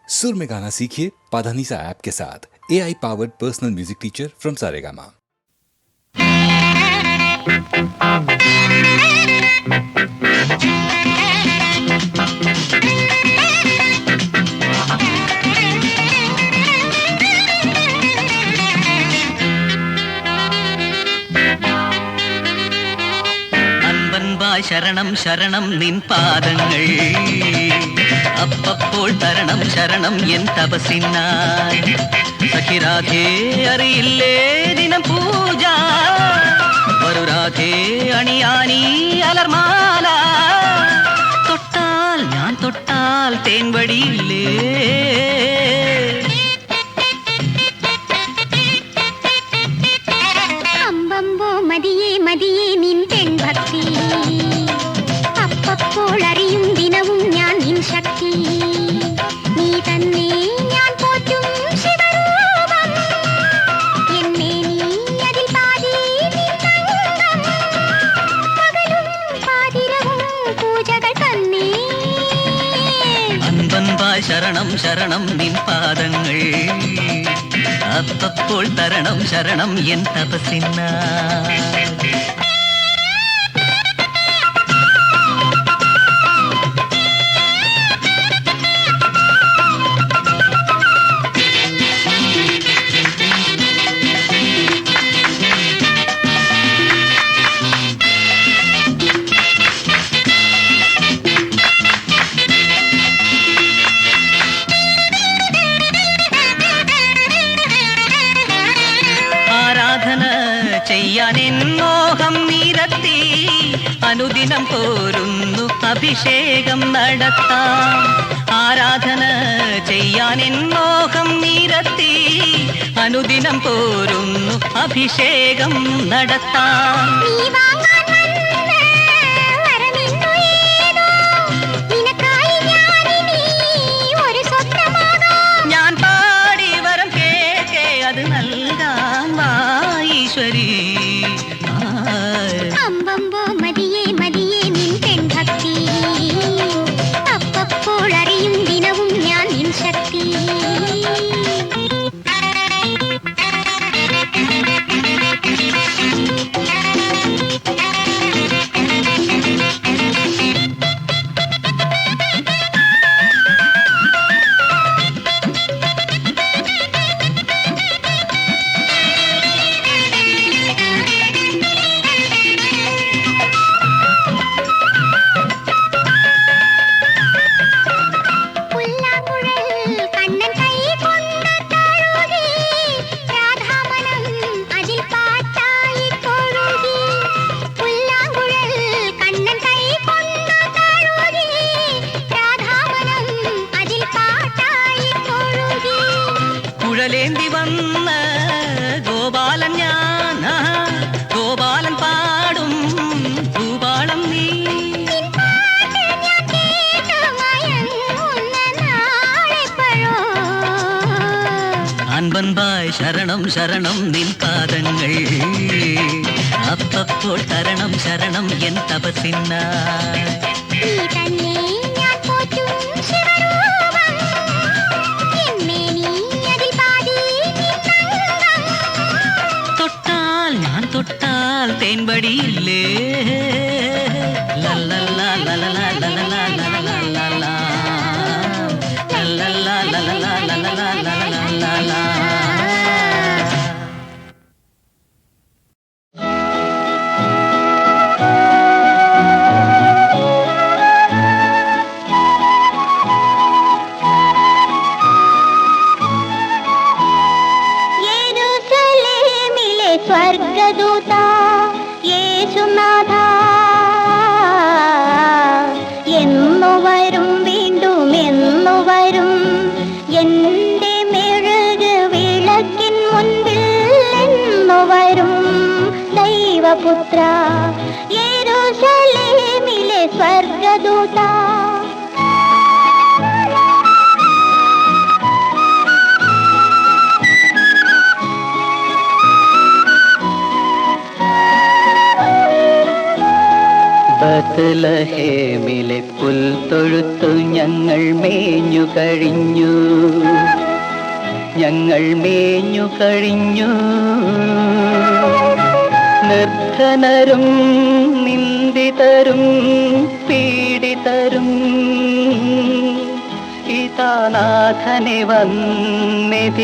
सुर में गाना सीखिए पाधानीसा ऐप के साथ। AI powered personal music teacher from Saregama. അൻപൻപായ് ശരണം ശരണം നിൻ പാദങ്ങൾ അപ്പപ്പോൾ തരണം ശരണം എൻ തപസിനായി സഖിരാധേ അറിയില്ലേ ദിനം പൂജ വരുരാധേ അണിയാനീ അലർമാല തൊട്ടാൽ ഞാൻ തൊട്ടാൽ തേൻവടിയില്ലേ അമ്പമ്പോ മതിയേ മതിയേ നിൻ പെൺഭക്തി അപ്പപ്പോൾ അറിയും ദിനവും ഞാൻ നിൻ ശക്തി നീ തന്നെ ഞാൻ പോറ്റും ശിവരൂപം എന്നെ നീ അതിൽ പാതി നിൻ തങ്കം പകലും പാതിരവും പൂജകൾ തന്നെ അൻപൻപായ് ശരണം ശരണം നിൻ പാദങ്ങൾ അപ്പപ്പോൾ തരണം ശരണം എൻ തപസിനായി മോഹം നിരത്തി അനുദിനം പോരുന്നു അഭിഷേകം നടത്താം ആരാധന ചെയ്യാൻ എൻ മോഹം നിരത്തി അനുദിനം പോരുന്നു അഭിഷേകം നടത്താം ഞാൻ പാടി വരം കേൾക്കേ അത് നൽകാൻ വാ ഈശ്വരി അമ്പമ്പോ മതിയേ മതിയേ നിൻ പെൺഭക്തി അപ്പപ്പോൾ അറിയും ദിനവും ഞാൻ നിൻ ശക്തി കുഴലേന്തി വന്ന ഗോപാലൻ ഞാൻ ഗോപാലൻ പാടും ഭൂപാളം നീ അൻപൻപായ് ശരണം ശരണം നിൻ പാദങ്ങൾ അപ്പപ്പോൾ തരണം ശരണം എൻ തപസിനായി തൊട്ടാൽ തേൻവടിയില്ലേ ലല്ലല്ലാ ലല്ലല്ലാ ലല്ലല്ലാ ലല്ലല്ലാ ലല്ലല്ലാ ലല്ലല്ലാ ലല്ലല്ലാ ലല്ലല്ലാ സ്വർഗദൂത യേശുനാഥ എന്നു വരും വീണ്ടും എന്നു വരും എൻ്റെ മെഴുക് വിളക്കിൻ മുൻപിൽ എന്നു വരും ദൈവപുത്ര യെരൂശലേമിലെ സ്വർഗദൂത ബത്ലഹേമിലെ പുൽത്തൊഴുത്തു ഞങ്ങൾ ഞങ്ങൾ മേഞ്ഞു കഴിഞ്ഞു, ഞങ്ങൾ മേഞ്ഞു കഴിഞ്ഞു. നിർധനരും നിന്ദിതരും പീഡിതരും ഇതാനാഥനെ വന്നെതിരേൽക്കാൻ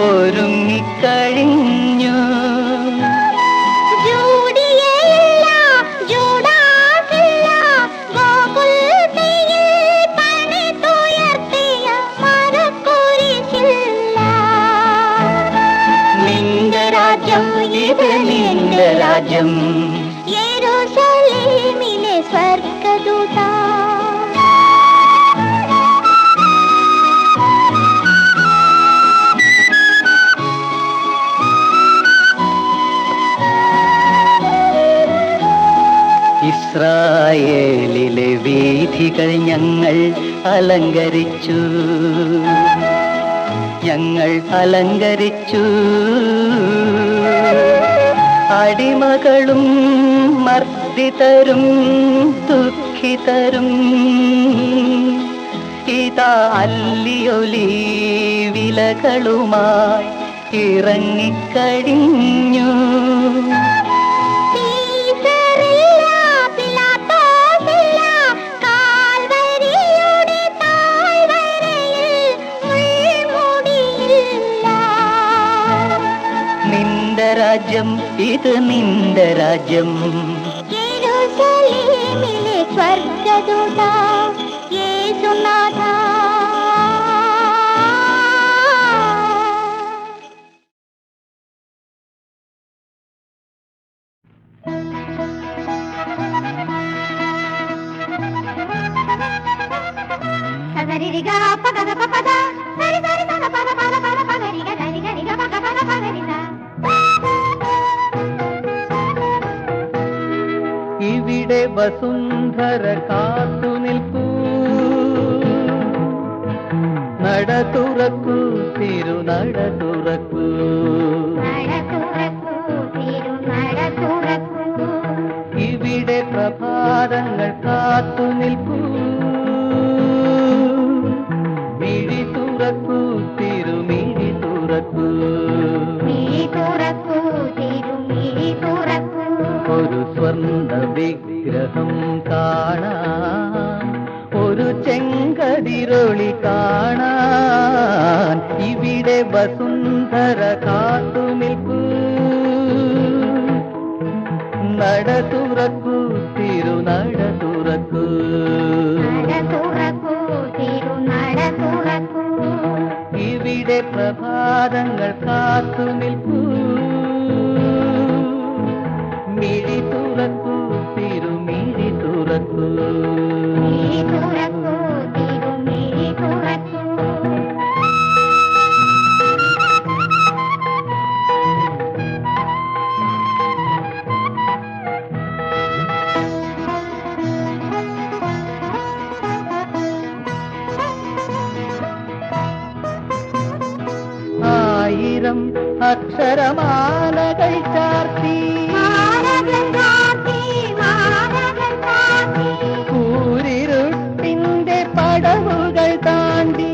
ഒരുങ്ങിക്കഴിഞ്ഞു. ഇത് നിന്റെ രാജ്യം, യെരൂശലേമിലെ സ്വർഗ്ഗദൂത. ഇസ്രായേലിലെ വീഥികൾ ഞങ്ങൾ അലങ്കരിച്ചു, ഞങ്ങൾ അലങ്കരിച്ചു. അടിമകളും മർദ്ദിതരും ദുഃഖിതരും ഇതാ അല്ലിയൊലി വിലകളുമായി ഇറങ്ങിക്കഴിഞ്ഞു. രാജ്യം ഇത് നിന്റെ രാജ്യം, യെരൂശലേമിലെ സ്വർഗ്ഗദൂത യേശുനാഥ. సదరిరిగా పగద పపద సరి సరి సద పద పద పద పగరిగా గరిగా రిగా పగ పద పగరిగా. ഇവിടെ വസുന്ധര കാത്തു നിൽക്കൂ, നട തുറക്കൂ തിരുനട തുറക്കൂ, ഇവിടെ പ്രഭാതങ്ങൾ കാത്തു നിൽക്കൂ, മിഴി തുറക്കൂ തിരുമിഴി തുറക്കൂ, ഒരു സ്വർണ്ണ വിഗ്രഹം കാണാൻ, ഒരു ചെങ്കതിരൊളി കാണാൻ, ഇവിടെ വസുന്ധര കാത്തു നിൽക്കൂ, നട തുറക്കൂ തിരുനട തുറക്കൂ, ഇവിടെ പ്രഭാതങ്ങൾ കാത്തു നിൽക്കൂ, മിഴി തുറക്കൂ തിരുമിഴി തുറക്കൂ. ആയിരം അക്ഷരമാലകൾ ചാർത്തി, കൂരിരുട്ടിന്റെ പടവുകൾ താണ്ടി,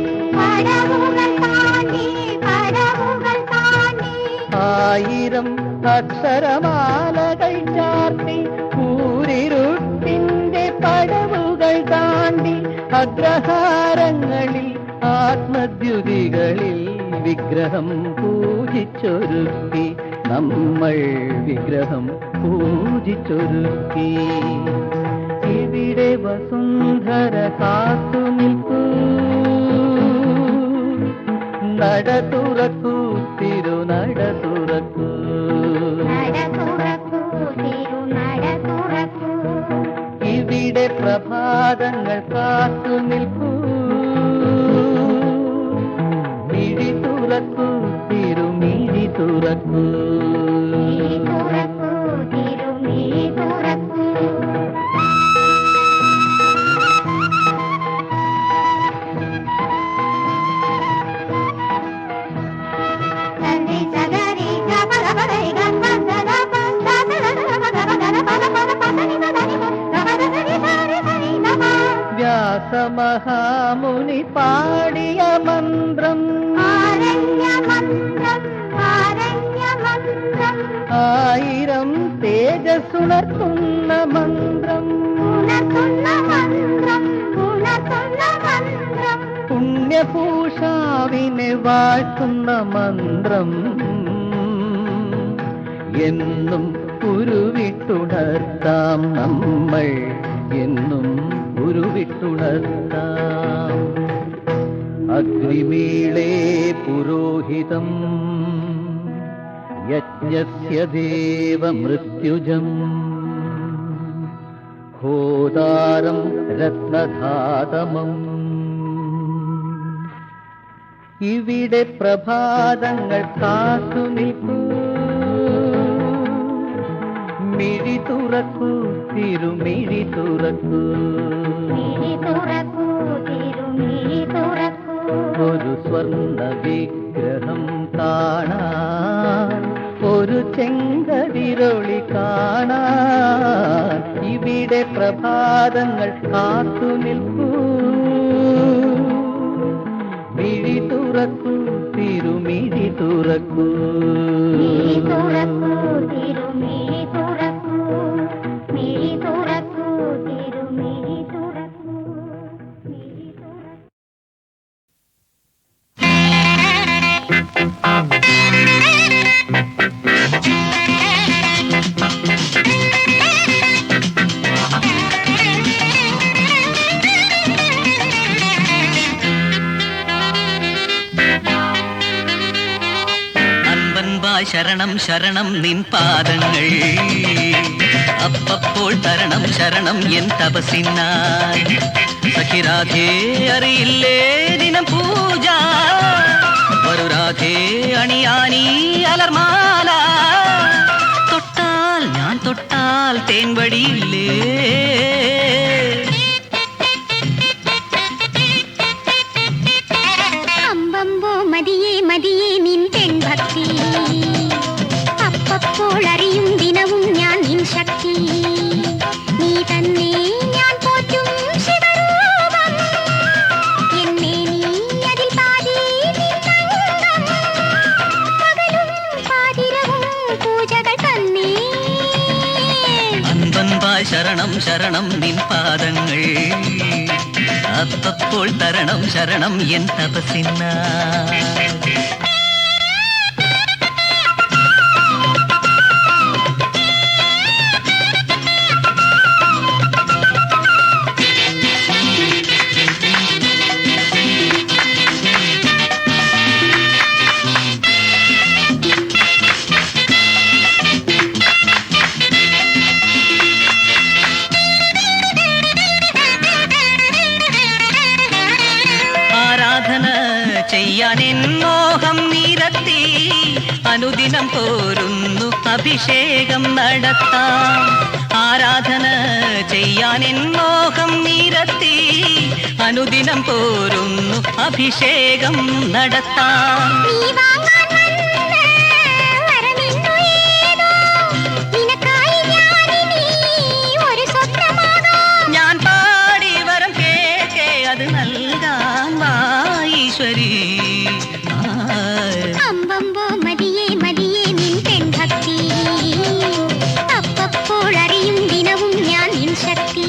ആയിരം അക്ഷരമാലകൾ ചാർത്തി, കൂരിരുട്ടിന്റെ പടവുകൾ താണ്ടി, അഗ്രഹാരങ്ങളിൽ ആത്മദ്യുതികളിൽ വിഗ്രഹം പൂജിച്ചൊരുക്കി, നമ്മൾ വിഗ്രഹം പൂജിച്ചൊരുക്കി. ഇവിടെ വസുന്ധര കാത്തു നിൽക്കൂ, നട തുറക്കൂ തിരുനട തുറക്കൂ, ഇവിടെ പ്രഭാതങ്ങൾ കാത്തു നിൽക്കൂ, മിഴി തുറക്കൂ തിരുമിഴി തുറക്കൂ. പാടിയ മന്ത്രം ആരണ്യമന്ത്രം ആരണ്യമന്ത്രം ആയിരം തേജസ്സുണർത്തുന്ന മന്ത്രം ഉണർത്തുന്ന മന്ത്രം ഉണർത്തുന്ന മന്ത്രം പുണ്യഭൂഷാവിനെ വാഴ്ത്തുന്ന മന്ത്രം എന്നും ഉരുവിട്ടുണർത്താം നമ്മൾ എന്നും ഉരുവിട്ടുണർത്താം അഗ്നിമീളേ പുരോഹിതം യജ്ഞസ്യ ദേവമൃത്യുജം ഹോതാരം രത്നധാതമം ഇവിടെ പ്രഭാതങ്ങൾ കാത്തു നിൽക്കൂ മിഴി തുറക്കൂ തിരുമിഴി തുറക്കൂ മിഴി തുറക്കൂ തിരുമിഴി തുറക്കൂ ഒരു സ്വർണ്ണ വിഗ്രഹം കാണാൻ ഒരു ചെങ്കതിരൊളി കാണാൻ ഇവിടെ പ്രഭാതങ്ങൾ കാത്തു നിൽക്കൂ മിഴി തുറക്കൂ തിരുമിഴി തുറക്കൂ മിഴി തുറക്കൂ തിരുമിഴി തുറക്കൂ മിഴി തുറക്കൂ തിരുമിഴി തുറക്കൂ മിഴി തുറക്കൂ അൻപൻപായ് ശരണം ശരണം നിൻ പാദങ്ങൾ അപ്പപ്പോൾ തരണം ശരണം എൻ തപസിനായി സഖിരാധേ അറിയില്ലേ ദിനം പൂജ വരുരാധേ അണിയാനീ അലർമാല തൊട്ടാൽ ഞാൻ തൊട്ടാൽ തേൻ വഴിയില്ലേ അമ്പമ്പോ മതിയേ മതിയേ നിൻ പെൺഭക്തി അപ്പപ്പോൾ അറിയും ദിനവും ഞാൻ നിൻ ശക്തി നീ തന്നെ ഞാൻ പോറ്റും ശിവരൂപം എന്നെ നീ അതിൽ പാതി നിൻ തങ്കം പകലും പാതിരവും പൂജകൾ തന്നെ അൻപൻപായ് ശരണം ശരണം നിൻ പാദങ്ങൾ അപ്പപ്പോൾ തരണം ശരണം എൻ തപസിനായി ചെയ്യാനെൻ മോഹം നിരത്തി അനുദിനം പോരുന്നു അഭിഷേകം നടത്താം ആരാധന ചെയ്യാനെൻ മോഹം നിരത്തി അനുദിനം പോരുന്നു അഭിഷേകം നടത്താം നീ വാങ്ങാൻ വന്ന വരമെന്നു ഏതോ നിനക്കായി ഞാനിനി ഒരു സ്വപ്നമാകാം ഞാൻ പാടി വരം കേൾക്കെ അത് നൽകാൻ വാ ഈശ്വരി അമ്പമ്പോ മതിയേ മതിയേ നിൻ പെൺഭക്തി അപ്പപ്പോൾ അറിയും ദിനവും ഞാൻ നിൻ ശക്തി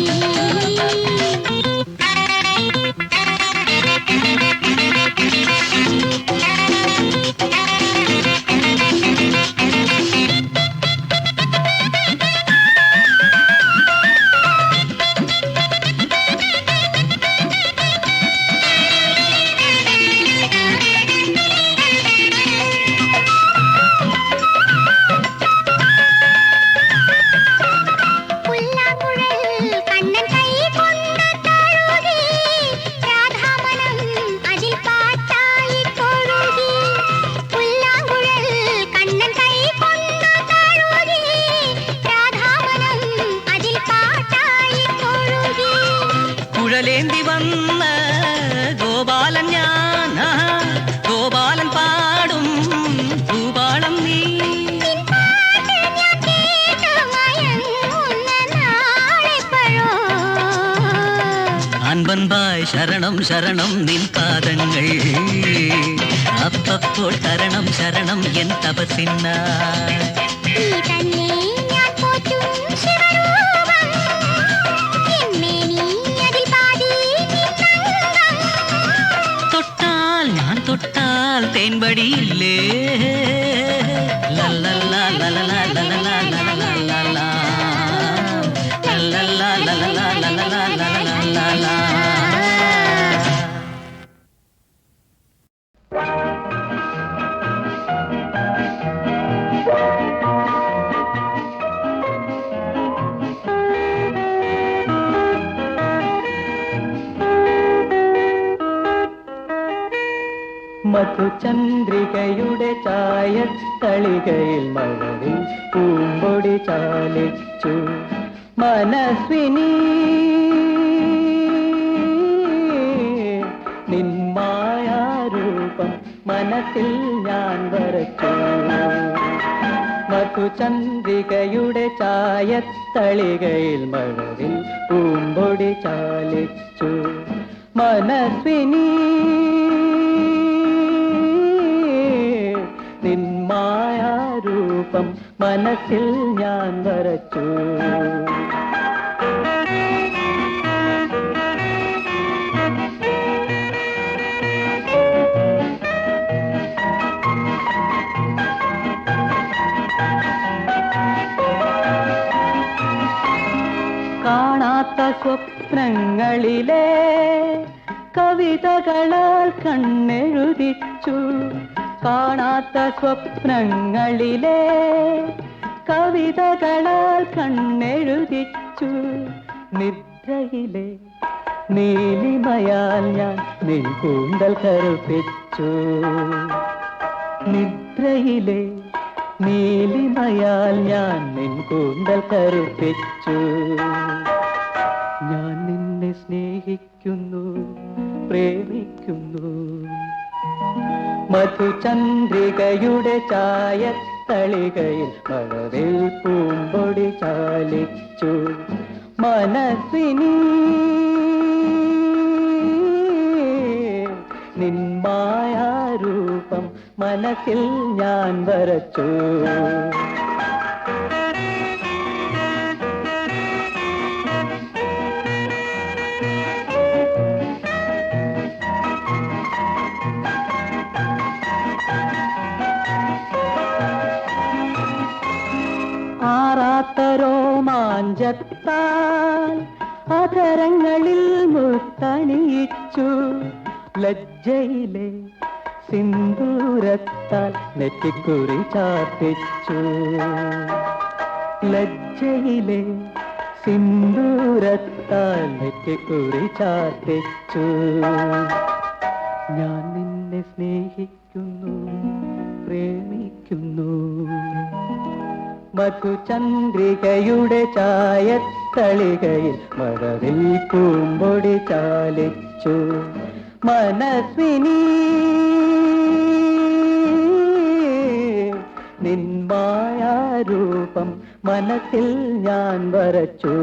ശരണം ശരണം നിൻ പാദങ്ങൾ അപ്പപ്പോൾ തരണം ശരണം എൻ തപസിനായി നീ തന്നെ ഞാൻ പോറ്റും ശിവരൂപം എന്നെ നീ അതിൽ പാതി നിന്നംഗം തൊട്ടാൽ ഞാൻ തൊട്ടാൽ തേൻപടിയില്ലേ ലല്ലല്ലാ ലല്ലല്ലാ ലല്ലല്ലാ ലല്ലല്ലാ ലല്ലല്ലാ ലല്ലല്ലാ ലല്ലല്ലാ ലല്ലല്ലാ മധുചന്ദ്രികയുടെ ചായത്തളികയിൽ മഴവിൽ പൂമ്പൊടി ചാലിച്ചു മനസ്വിനി നിന്മായാരൂപം മനസ്സിൽ ഞാൻ വരച്ചു മധുചന്ദ്രികയുടെ ചായത്തളികയിൽ മഴവിൽ പൂമ്പൊടി ചാലിച്ചു മനസ്വിനി നിന്മായാരൂപം മനസ്സിൽ ഞാൻ വരച്ചു കാണാത്ത സ്വപ്നങ്ങളിലെ കവിതകളാൽ കണ്ണെഴുതിച്ചു കാണാത്ത സ്വപ്നങ്ങളിലെ കവിതകളാൽ കണ്ണെഴുതിച്ചു നിദ്രയിലെ നീലിമയാൽ ഞാൻ നിൻ കൂന്തൽ കറുപ്പിച്ചു നിദ്രയിലെ നീലിമയാൽ ഞാൻ നിൻ കൂന്തൽ കറുപ്പിച്ചു ഞാൻ നിന്നെ സ്നേഹിക്കുന്നു പ്രേമിക്കുന്നു മധുചന്ദ്രികയുടെ ചായത്തളികയിൽ മഴവിൽ പൂമ്പൊടി ചാലിച്ചു മനസ്വിനി നിന്മായാരൂപം മനസ്സിൽ ഞാൻ വരച്ചു രോമാഞ്ചത്താൽ അധരങ്ങളിൽ മുത്തണിയിച്ചു ലജ്ജയിലെ സിന്ദൂരത്താൽ നെറ്റിക്കുറി ചാർത്തിച്ചു ലജ്ജയിലെ സിന്ദൂരത്താൽ നെറ്റിക്കുറി ചാർത്തിച്ചു ഞാൻ നിന്നെ സ്നേഹിക്കുന്നു പ്രേമിക്കുന്നു മധുചന്ദ്രികയുടെ ചായത്തളികയിൽ മഴവിൽ പൂമ്പൊടി ചാലിച്ചു മനസ്വിനി നിന്മായാരൂപം മനസ്സിൽ ഞാൻ വരച്ചു